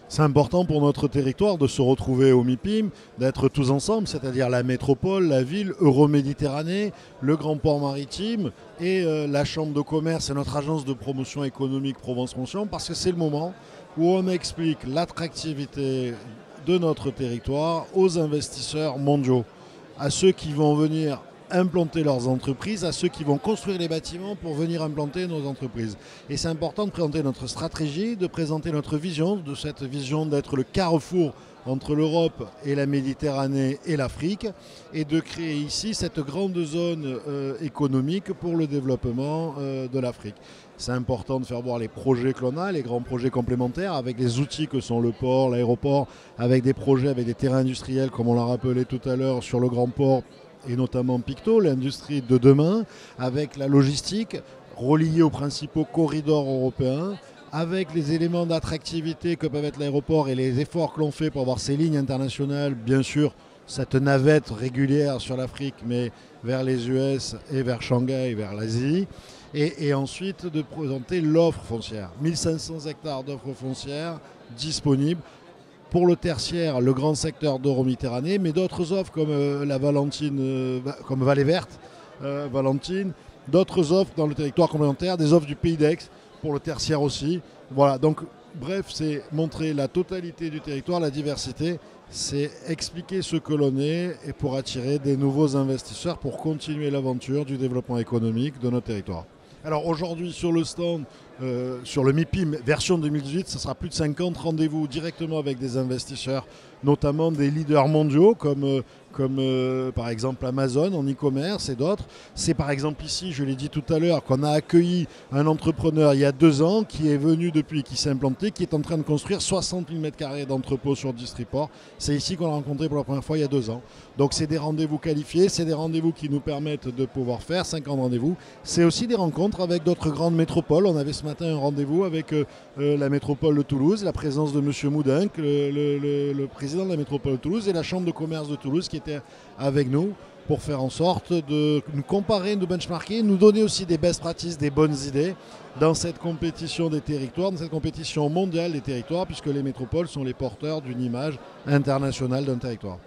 C'est important pour notre territoire de se retrouver au MIPIM, d'être tous ensemble, c'est-à-dire la métropole, la ville, Euroméditerranée, le grand port maritime et la chambre de commerce et notre agence de promotion économique Provence-Montion, parce que c'est le moment où on explique l'attractivité de notre territoire aux investisseurs mondiaux, à ceux qui vont venir implanter leurs entreprises, à ceux qui vont construire les bâtiments pour venir implanter nos entreprises. Et c'est important de présenter notre stratégie, de présenter notre vision, de cette vision d'être le carrefour entre l'Europe et la Méditerranée et l'Afrique, et de créer ici cette grande zone économique pour le développement de l'Afrique. C'est important de faire voir les projets que l'on a, les grands projets complémentaires, avec les outils que sont le port, l'aéroport, avec des projets, avec des terrains industriels, comme on l'a rappelé tout à l'heure, sur le grand port, et notamment Picto, l'industrie de demain, avec la logistique reliée aux principaux corridors européens, avec les éléments d'attractivité que peuvent être l'aéroport et les efforts que l'on fait pour avoir ces lignes internationales, bien sûr, cette navette régulière sur l'Afrique, mais vers les US et vers Shanghai, vers l'Asie. Et ensuite de présenter l'offre foncière. 1500 hectares d'offres foncières disponibles pour le tertiaire, le grand secteur d'Euroméditerranée, mais d'autres offres comme la Valentine, comme Vallée Verte, Valentine, d'autres offres dans le territoire complémentaire, des offres du Pays d'Aix pour le tertiaire aussi. Voilà, donc bref, c'est montrer la totalité du territoire, la diversité, c'est expliquer ce que l'on est et pour attirer des nouveaux investisseurs pour continuer l'aventure du développement économique de notre territoire. Alors aujourd'hui sur le stand, sur le MIPIM version 2018, ce sera plus de 50 rendez-vous directement avec des investisseurs, notamment des leaders mondiaux comme par exemple Amazon en e-commerce et d'autres. C'est par exemple ici, je l'ai dit tout à l'heure, qu'on a accueilli un entrepreneur il y a 2 ans qui est venu depuis, qui s'est implanté, qui est en train de construire 60 000 m² d'entrepôt sur Distriport. C'est ici qu'on l'a rencontré pour la première fois il y a 2 ans. Donc c'est des rendez-vous qualifiés, c'est des rendez-vous qui nous permettent de pouvoir faire 50 rendez-vous. C'est aussi des rencontres avec d'autres grandes métropoles. On avait ce matin un rendez-vous avec la métropole de Toulouse, la présence de M. Moudin, le président de la métropole de Toulouse, et la chambre de commerce de Toulouse qui était avec nous pour faire en sorte de nous comparer, nous benchmarker, nous donner aussi des best practices, des bonnes idées dans cette compétition des territoires, dans cette compétition mondiale des territoires, puisque les métropoles sont les porteurs d'une image internationale d'un territoire.